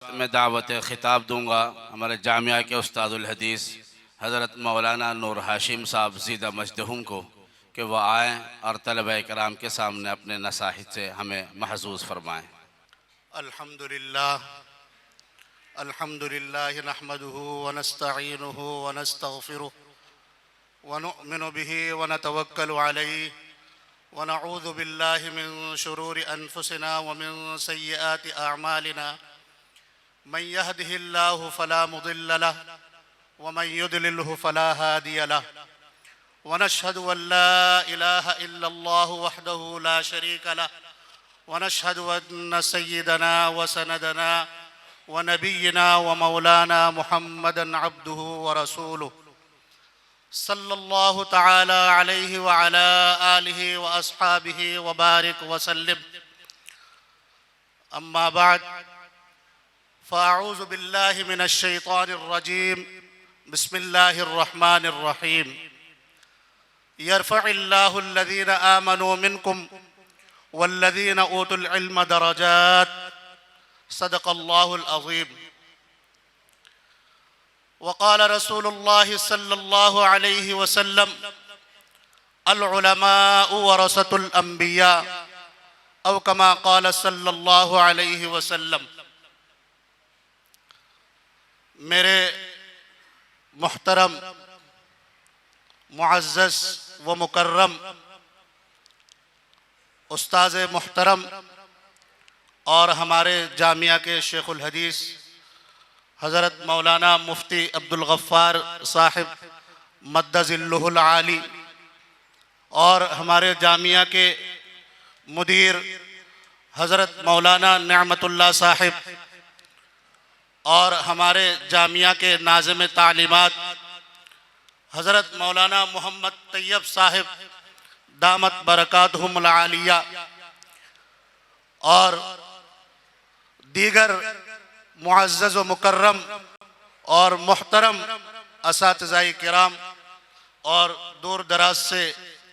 मैं दावत ख़िताब दूँगा हमारे जामिया के उस्तादुल हदीस हज़रत मौलाना नूर हाशिम साहब ज़ीदा मजदहुम को कि वह आएँ और तलबा कराम के सामने अपने नसाहित से हमें महजूज़ फरमाएँ। अल्हम्दुलिल्लाह नहमदुहु व नस्तईनुहु व नस्तगफिरुह व नु'मिनु बिही व नतवक्कलु अलैहि व नऊज़ु बिल्लाहि मिन शुरूरि अनफुसिना व मिन सय्यिआति अअमालिना मन यहदिहिल्लाहु फला मुदिल्ल लहु व मन युद्लिल्हु फला हादिय लहु व नशहदु अन ला इलाहा इल्लल्लाहु वहदहु ला शरीका लहु व नशहदु अन्न सय्यिदना व सनदना व नबिय्यना व मौलाना मुहम्मदन अब्दुहु व रसूलुहु सल्लल्लाहु तआला अलैहि व अला आलिहि व अस्हाबिहि व बारिक व सल्लिम। अम्मा बाद फ़अऊज़ु बिल्लाहि मिनश शैतानिर रजीम। बिस्मिल्लाहिर रहमानिर रहीम। यरफ़इल्लाहु अल्लज़ीना आमनू मिनकुम वल्लज़ीना ऊतुल इल्म दरजात। सदक़ल्लाहुल अज़ीम। वक़ाल रसूलुल्लाहि सल्लल्लाहु अलैहि वसल्लम अल उलमाउ वरसतुल अंबिया औ कमा क़ाल सल्लल्लाहु अलैहि वसल्लम। मेरे मुहतरम मुअज़्ज़ज़ व मुकर्रम उस्ताज़ मुहतरम और हमारे जामिया के शेखुल हदीस हज़रत मौलाना मुफ्ती अब्दुल गफ़्फ़ार साहिब मद्दज़िल्लुहुल आली और हमारे जामिया के मुदीर हज़रत मौलाना नेअमतुल्लाह साहिब और हमारे जामिया के नाज़िम तालीमात हज़रत मौलाना मोहम्मद तैयब साहिब दामत बरकातहुमुल आलिया और दीगर मुअज़्ज़ज़ व मुकर्रम और मुहतरम असातिज़ाए किराम और दूर दराज से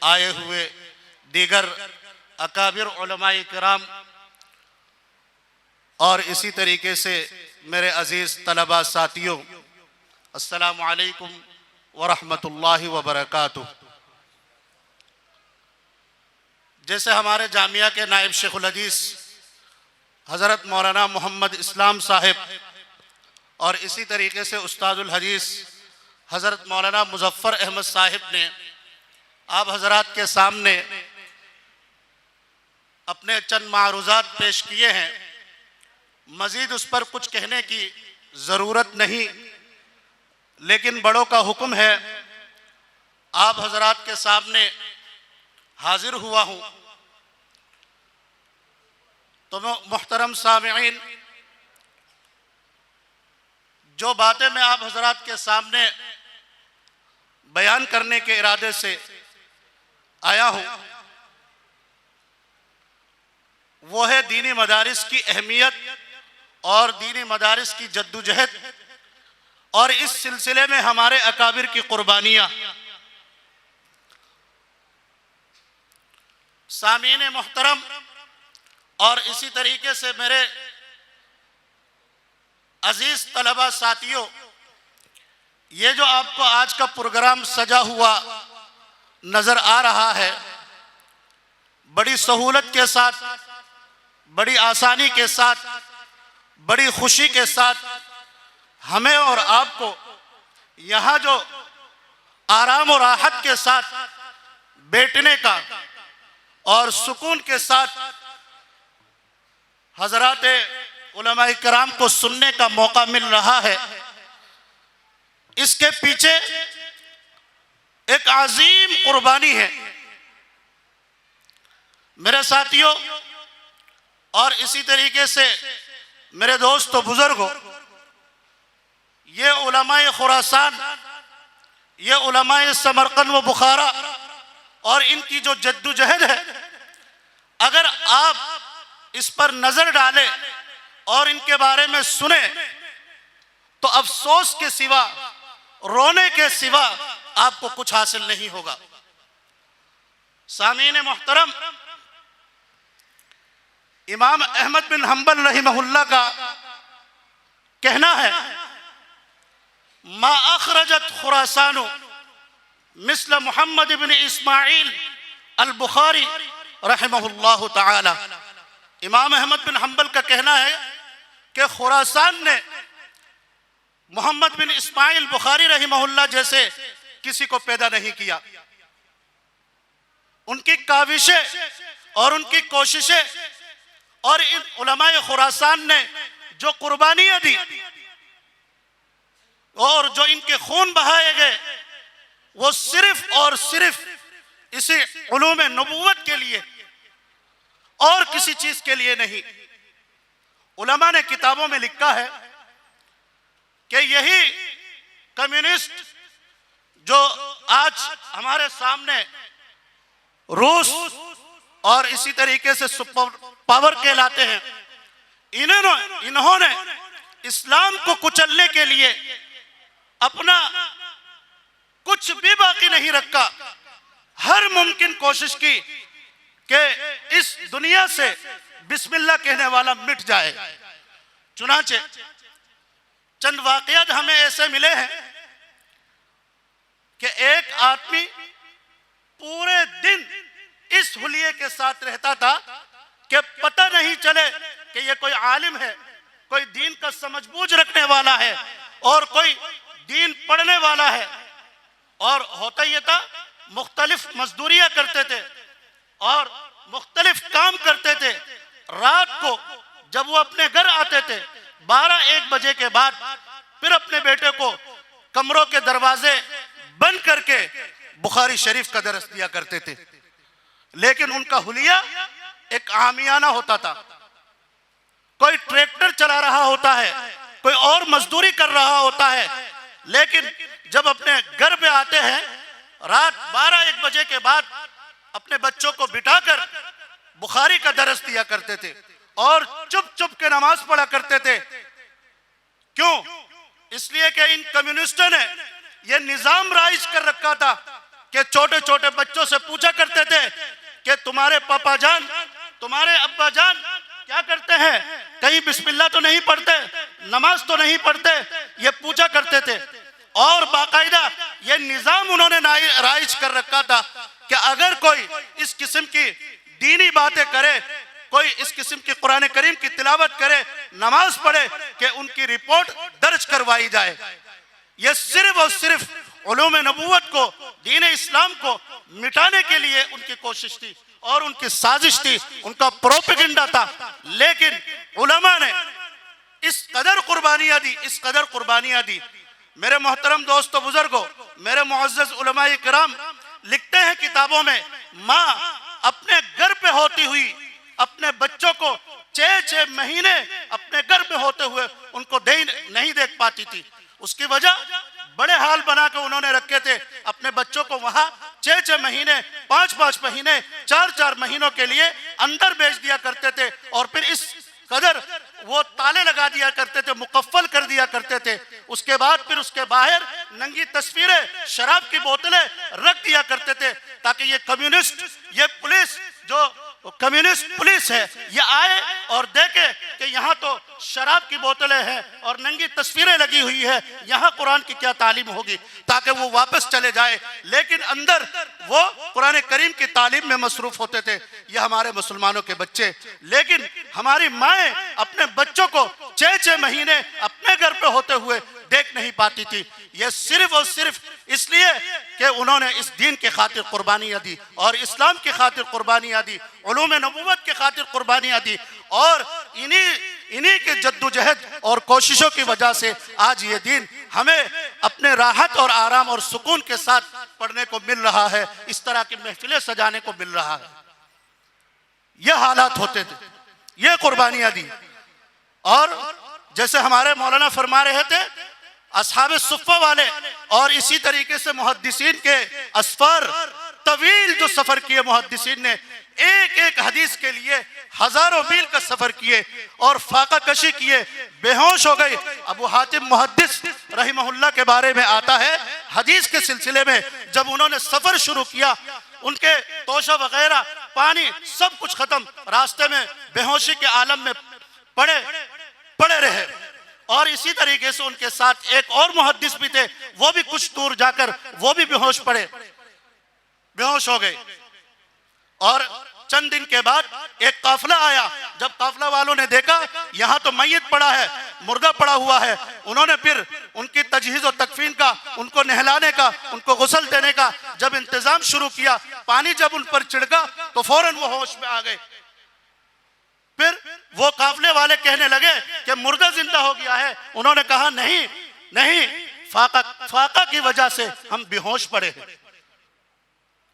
आए हुए दीगर अकाबिर उलमाए किराम और इसी तरीके से मेरे अज़ीज़ तलबा साथियों, अस्सलामु अलैकुम व रहमतुल्लाहि व बरकातुहू। जैसे हमारे जामिया के नायब शेखुल हदीस हज़रत मौलाना मोहम्मद इस्लाम साहिब और इसी तरीके से उस्तादुल हदीस हज़रत मौलाना मुज़फ़्फ़र अहमद साहिब ने आप हज़रात के सामने अपने चंद मारूज़ात पेश किए हैं। मज़ीद उस पर कुछ कहने की ज़रूरत नहीं, लेकिन बड़ों का हुक्म है, आप हज़रात के सामने हाजिर हुआ हूँ। तो मुहतरम सामिईन, जो बातें मैं आप हज़रात के सामने बयान करने के इरादे से आया हूँ, वो है दीनी मदारिस की अहमियत और दीनी मदारिस की जद्दोजहद और इस सिलसिले में हमारे अकाबिर की कुर्बानियाँ। सामीन मुहतरम और इसी तरीके से मेरे अजीज तलबा साथियों, ये जो आपको आज का प्रोग्राम सजा हुआ नजर आ रहा है, बड़ी सहूलत के साथ, बड़ी आसानी के साथ, बड़ी खुशी के साथ हमें और आपको यहाँ जो आराम और राहत के साथ बैठने का और सुकून के साथ हज़रात उलमाए किराम को सुनने का मौका मिल रहा है, इसके पीछे एक अजीम कुर्बानी है। मेरे साथियों और इसी तरीके से मेरे दोस्तों बुजुर्गों, ये उलमाए खुरासान, ये उलमाए समरकंद व बुखारा और इनकी जो जद्दोजहद है, अगर आप इस पर नजर डालें और इनके बारे में सुने तो अफसोस के सिवा, रोने के सिवा आपको कुछ हासिल नहीं होगा। सामीन मोहतरम, इमाम अहमद बिन हंबल रहिमहुल्लाह का कहना है, मा अखरजत खुरासानो मिस्ल मोहम्मद इब्न इस्माइल अल बुखारी रहमहुल्लाह ताला। इमाम अहमद बिन हम्बल का कहना है कि खुरासान ने मोहम्मद बिन इस्माइल बुखारी रहमहुल्लाह जैसे किसी को पैदा नहीं किया। उनकी काविशें और उनकी कोशिशें और इन उलमाए खुरासान ने जो कुर्बानियां दी और जो इनके खून बहाए गए, वो सिर्फ और सिर्फ इसी उलूम नबूवत के लिए और किसी चीज के लिए नहीं। उलमा ने किताबों में लिखा है कि यही कम्युनिस्ट जो आज हमारे सामने रूस और इसी तरीके से सुपर पावर कहलाते हैं, इन्होंने इस्लाम को कुचलने के लिए अपना कुछ भी बाकी नहीं रखा, हर मुमकिन कोशिश की कि इस दुनिया से बिस्मिल्लाह कहने वाला मिट जाए। चुनाचे चंद वाकयात हमें ऐसे मिले हैं कि एक आदमी पूरे दिन इस हुलिये के साथ रहता था कि पता नहीं चले कि ये कोई आलिम है, कोई दीन का समझबूझ रखने वाला है और कोई दीन पढ़ने वाला है। और होता ये था, मुख्तलिफ मजदूरियां करते थे और मुख्तलिफ काम करते थे। रात को जब वो अपने घर आते थे 12-1 बजे के बाद, फिर अपने बेटे को कमरों के दरवाजे बंद करके बुखारी शरीफ का दरस दिया करते थे। लेकिन उनका हुलिया एक आमियाना होता था। कोई ट्रैक्टर चला रहा होता है, कोई और मजदूरी कर रहा होता है, लेकिन जब अपने घर पे आते हैं रात 12-1 बजे के बाद अपने बच्चों को बिठाकर बुखारी का दरस दिया करते थे और चुप चुप के नमाज पढ़ा करते थे। क्यों? इसलिए कि इन कम्युनिस्टों ने यह निजाम राइज कर रखा था कि छोटे छोटे बच्चों से पूछा करते थे कि तुम्हारे पापा जान, तुम्हारे अब्बा जान क्या करते हैं, कहीं बिस्मिल्लाह तो नहीं पढ़ते, नमाज तो नहीं पढ़ते, ये पूछा करते थे। और बाकायदा ये निजाम उन्होंने राइज कर रखा था कि अगर कोई इस किस्म की दीनी बातें करे, कोई इस किस्म की कुरान करीम की तिलावत करे, नमाज पढ़े, कि उनकी रिपोर्ट दर्ज करवाई जाए। यह सिर्फ और सिर्फ उलूम नबूवत को, दीन इस्लाम को मिटाने के लिए उनकी कोशिश थी और उनकी साजिश थी, उनका प्रोपेगेंडा था। लेकिन उलमा ने इस कदर कुर्बानियां दी, इस कदर कुर्बानियां दी। मेरे मोहतरम दोस्तों, बुजुर्गों, मेरे मुअज़्ज़ज़ उलमाए किराम लिखते हैं किताबों में, माँ अपने घर पे होती हुई अपने बच्चों को 6-6 महीने अपने घर में होते हुए उनको नहीं देख पाती थी। उसकी वजह बड़े हाल बना के उन्होंने रखे थे। अपने बच्चों को वहां 6-6 महीने, 5-5 महीने, 4-4 महीनों के लिए अंदर भेज दिया करते थे और फिर इस कदर वो ताले लगा दिया करते थे, मुकफ्फल कर दिया करते थे। उसके बाद फिर उसके बाहर नंगी तस्वीरें, शराब की बोतलें रख दिया करते थे ताकि ये कम्युनिस्ट, ये पुलिस जो कम्युनिस्ट पुलिस है, ये आए और देखे कि यहाँ तो शराब की बोतलें हैं और नंगी तस्वीरें लगी हुई है, यहाँ कुरान की क्या तालीम होगी, ताकि वो वापस चले जाए। लेकिन अंदर वो कुरान करीम की तालीम में मसरूफ होते थे। ये हमारे मुसलमानों के बच्चे। लेकिन हमारी माएँ अपने बच्चों को 6-6 महीने अपने घर पे होते हुए देख नहीं पाती थी। यह सिर्फ और सिर्फ इसलिए कि उन्होंने इस दीन के खातिर कुर्बानियां दी और इस्लाम की खातिर कुर्बानियां दी, उलूम नबूवत के खातिर कुर्बानियां दी। और इन्हीं के जद्दोजहद और कोशिशों की वजह से आज ये दीन हमें अपने राहत और आराम और सुकून के साथ पढ़ने को मिल रहा है, इस तरह की महफिलें सजाने को मिल रहा है। ये हालात होते थे, ये कुर्बानियां दी। और जैसे हमारे मौलाना फरमा रहे थे, असहाबे सुफ़्फ़ा वाले और इसी तरीके से मुहद्दिसीन के असफर तवील जो सफर किए, मुहद्दिसीन ने एक एक हदीस के लिए हजारों मील का सफर किए और फाका कशी किए, बेहोश हो गए। अबू हातिम मुहद्दिस रहिमहुल्लाह के बारे में आता है, हदीस के सिलसिले में जब उन्होंने सफर शुरू किया, उनके तोशा वगैरह, पानी सब कुछ खत्म, रास्ते में बेहोशी के आलम में पड़े रहे। और इसी तरीके से उनके साथ एक और मुहद्दिस भी थे, वो भी कुछ दूर जाकर वो भी बेहोश पड़े, बेहोश हो गए। और चंद दिन के बाद एक काफिला आया। जब काफिला वालों ने देखा यहाँ तो मैयत पड़ा है, मुर्दा पड़ा हुआ है, उन्होंने फिर उनकी तजहीज और तकफीन का, उनको नहलाने का, उनको गुस्ल देने का जब इंतजाम शुरू किया, पानी जब उन पर छिड़का तो फौरन वो होश में आ गए। फिर वो काफिले वाले कहने लगे कि मुर्दा जिंदा हो गया है। उन्होंने कहा नहीं नहीं, फाका की वजह से हम बेहोश पड़े हैं।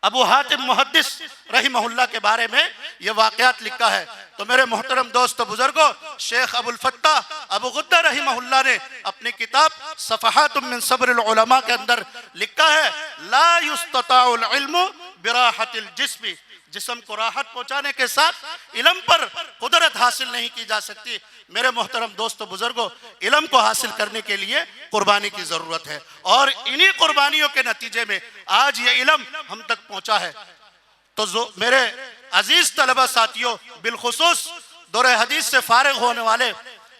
अबू हातिम मुहद्दिस रहिमहुल्लाह के बारे में ये वाक़यात लिखा है। तो मेरे मोहतरम दोस्तों बुजुर्गों, शेख अबुल फत्ता अबू गुद्दा रहिमहुल्लाह ने अपनी किताब सफ़हातुम मिन सब्रिल उलमा के अंदर लिखा है, ला युस्तताउल इल्मु बिराहतिल जिस्मी, जिस्म को राहत पहुंचाने के साथ इल्म पर कुदरत हासिल नहीं की जा सकती। मेरे मोहतरम दोस्तों बुजुर्गों, इल्म को हासिल करने के लिए कुर्बानी की जरूरत है, और इन्हीं कुर्बानियों के नतीजे में आज ये इल्म हम तक पहुंचा है। तो जो मेरे अजीज तलबा साथियों, बिलखुसूस दौरे हदीस से फारिग होने वाले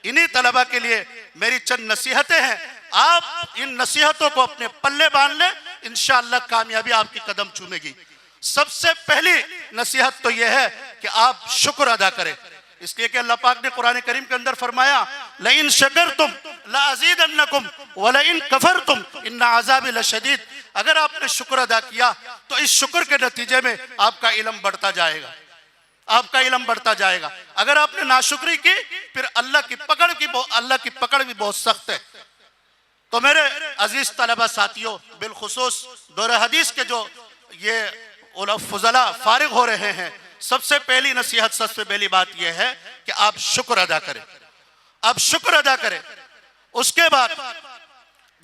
इन्हीं तलबा के लिए मेरी चंद नसीहतें हैं। आप इन नसीहतों को अपने पल्ले बांध लें, इंशाअल्लाह कामयाबी आपकी कदम चूमेगी। सबसे पहली नसीहत तो यह है कि आप शुक्र अदा करें, इसलिए कि अल्लाह पाक ने कुरान करीम के अंदर फरमाया, लइन शकरतुम लअज़ीदन्नकुम वलइन कफरतुम इन्न अज़ाबी लशदीद। अगर आपने शुक्र अदा किया तो इस शुक्र के नतीजे में आपका इल्म बढ़ता जाएगा, आपका इल्म बढ़ता जाएगा। अगर आपने नाशुक्री की फिर अल्लाह की पकड़ भी बहुत सख्त है। तो मेरे अजीज तलबा साथियों, बिलखुसूस दौरे हदीस के जो ये फुजला फारिग हो रहे हैं, सबसे पहली नसीहत, सबसे पहली बात यह है कि आप शुक्र अदा करें, आप शुक्र अदा करें। उसके बाद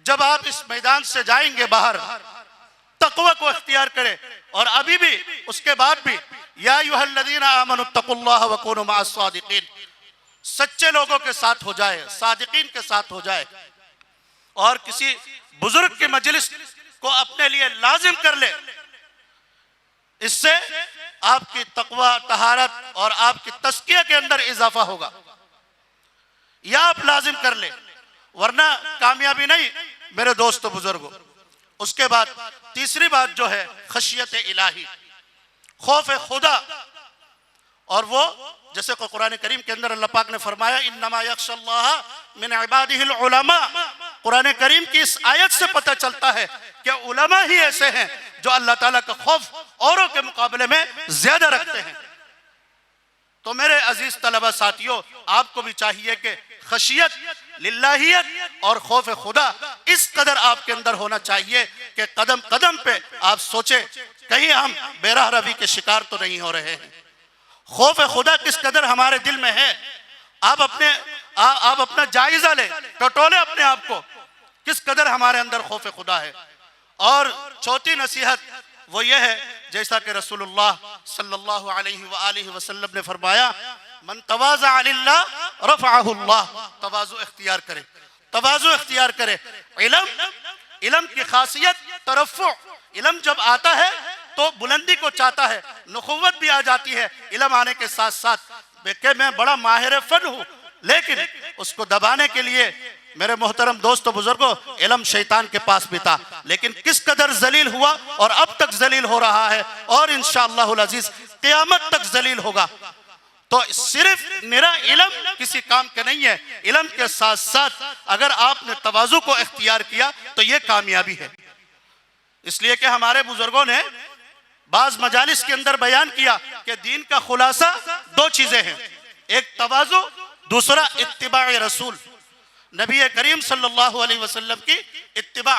जब आप इस मैदान से जाएंगे बाहर, तकवा को इख्तियार करें। और अभी भी उसके बाद भी, या अय्युहल्लज़ीना आमनुत्तकुल्लाह व कूनू मअस सादिकीन, सच्चे लोगों के साथ हो जाए, सादिकीन के साथ हो जाए, और किसी बुजुर्ग की मजलिस को अपने लिए लाजिम कर ले। इससे आपकी तकवा, तहारत और आपकी तस्किया के अंदर इजाफा होगा। या आप लाजिम कर ले, वरना कामयाबी नहीं मेरे दोस्तों बुजुर्गों। उसके बाद तीसरी बात जो है खशियत इलाही, खौफ खुदा। और वो जैसे को कुरान करीम के अंदर अल्लाह पाक ने फरमाया, इन्नमा यख्शल्लाह मिन इबादिहिल उलमा। कुरान करीम की इस आयत से पता चलता है कि उलमा ही ऐसे हैं जो अल्लाह ताला का खौफ औरों के मुकाबले में ज्यादा रखते हैं। तो मेरे अजीज तलबा साथियों, आपको भी चाहिए कि खशियत, लिल्लाहियत और खौफ खुदा इस कदर आपके अंदर होना चाहिए कि कदम कदम पे आप सोचे कहीं हम बेराह रवी के शिकार तो नहीं हो रहे हैं। खौफ खुदा किस कदर हमारे दिल में है, आप अपना जायजा लें, टटोले अपने आप को, किस कदर हमारे अंदर खौफ खुदा है। और चौथी नसीहत वो ये है, जैसा कि रसूलुल्लाह सल्लल्लाहु अलैहि वसल्लम ने फरमाया, मन तवाज़ा लिल्लाह रफ़अहुल्लाह। तवाज़ु इख्तियार करे, तवाज़ु इख्तियार करे। इल्म की खासियत तरफ़्फ़ु, इल्म जब आता है तो बुलंदी को चाहता है, नुखुव्वत भी आ जाती है। इल्म आने के साथ साथ कि मैं बड़ा माहिर फन हूँ, लेकिन उसको दबाने के लिए मेरे मोहतरम दोस्तों बुजुर्गों, इल्म शैतान के पास भी था, लेकिन किस कदर जलील हुआ और अब तक जलील हो रहा है, और इंशाअल्लाहुल अजीज क़यामत तक जलील होगा। तो सिर्फ मेरा इल्म किसी काम के नहीं है, इल्म के साथ साथ अगर आपने तवाज़ु को इख्तियार किया तो ये कामयाबी है। इसलिए कि हमारे बुजुर्गों ने बाज मजालिस के अंदर बयान किया कि दीन का खुलासा दो चीजें हैं, एक तवाज़ु, दूसरा इत्तिबाए रसूल, नबी करीम सल्लल्लाहु अलैहि वसल्लम की इत्तिबा।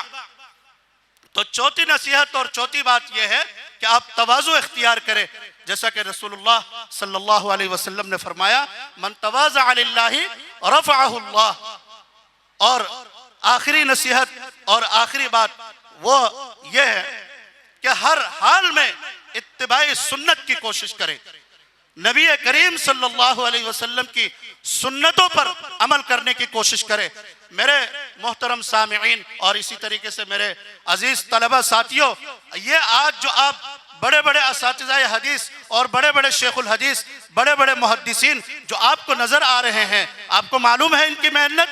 तो चौथी नसीहत और चौथी बात यह है कि आप तवाज़ु इख्तियार करें, जैसा कि रसूलुल्लाह सल्लल्लाहु अलैहि वसल्लम ने फरमाया, मन तवाज़ा लिल्लाहि रफ़अहुल्लाह। और आखिरी नसीहत और आखिरी बात वो ये है कि हर हाल में इत्तिबाए सुन्नत की कोशिश करें, नबी करीम सल्लल्लाहु अलैहि वसल्लम की सुन्नतों पर अमल करने की कोशिश करें। मेरे मोहतरम सामिईन और इसी तरीके से मेरे अजीज तलबा साथियों, ये आज जो आप बड़े बड़े असातिज़ाए हदीस और बड़े बड़े शेखुल हदीस, बड़े बड़े मुहद्दिसीन जो आपको नजर आ रहे हैं, आपको मालूम है इनकी मेहनत,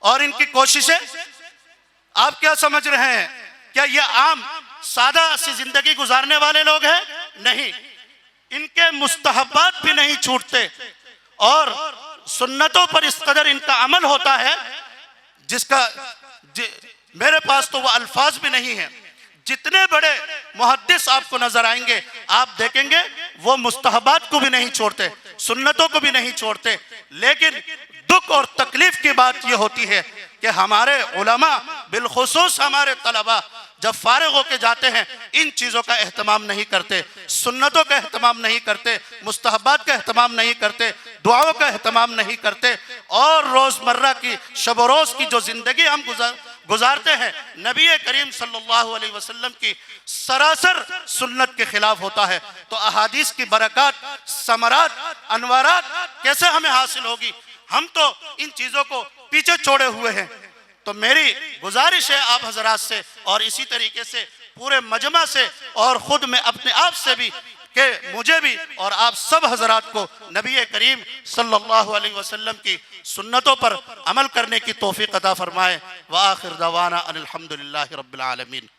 और इनकी कोशिशें, आप क्या समझ रहे हैं? क्या ये आम सादा सी जिंदगी गुजारने वाले लोग हैं? नहीं, इनके मुस्तहब्बात भी नहीं छूटते और सुन्नतों पर इस कदर इनका अमल होता है जिसका मेरे पास तो वो अल्फाज भी नहीं है। जितने बड़े मुहद्दिस आपको नजर आएंगे, आप देखेंगे वो मुस्तहबात को भी नहीं छोड़ते, सुन्नतों को भी नहीं छोड़ते। लेकिन दुख और तकलीफ की बात यह होती है कि हमारे उलमा, बिलखुसूस हमारे तलबा, जब फारिग होके जाते हैं इन चीज़ों का एहतमाम नहीं करते, सुन्नतों का एहतमाम नहीं करते, मुस्तहबात का एहतमाम नहीं करते, दुआओं का एहतमाम नहीं करते और रोज़मर्रा की शब व रोज़ की जो ज़िंदगी हम गुजारते हैं नबी करीम सल्लल्लाहु अलैहि वसल्लम की सरासर सुन्नत के खिलाफ होता है। तो अहादीस की बरकत, समरात, अनवारात कैसे हमें हासिल होगी? हम तो इन चीज़ों को पीछे छोड़े हुए हैं। तो मेरी गुजारिश है आप हजरात से और इसी तरीके से पूरे मजमा से और ख़ुद में अपने आप से भी कि मुझे भी और आप सब हजरात को नबी करीम सल्लल्लाहु अलैहि वसल्लम की सुन्नतों पर अमल करने की तौफीक अता फरमाए। व आखिर दवाना अनिल हम्दुलिल्लाहि रब्बिल आलमीन।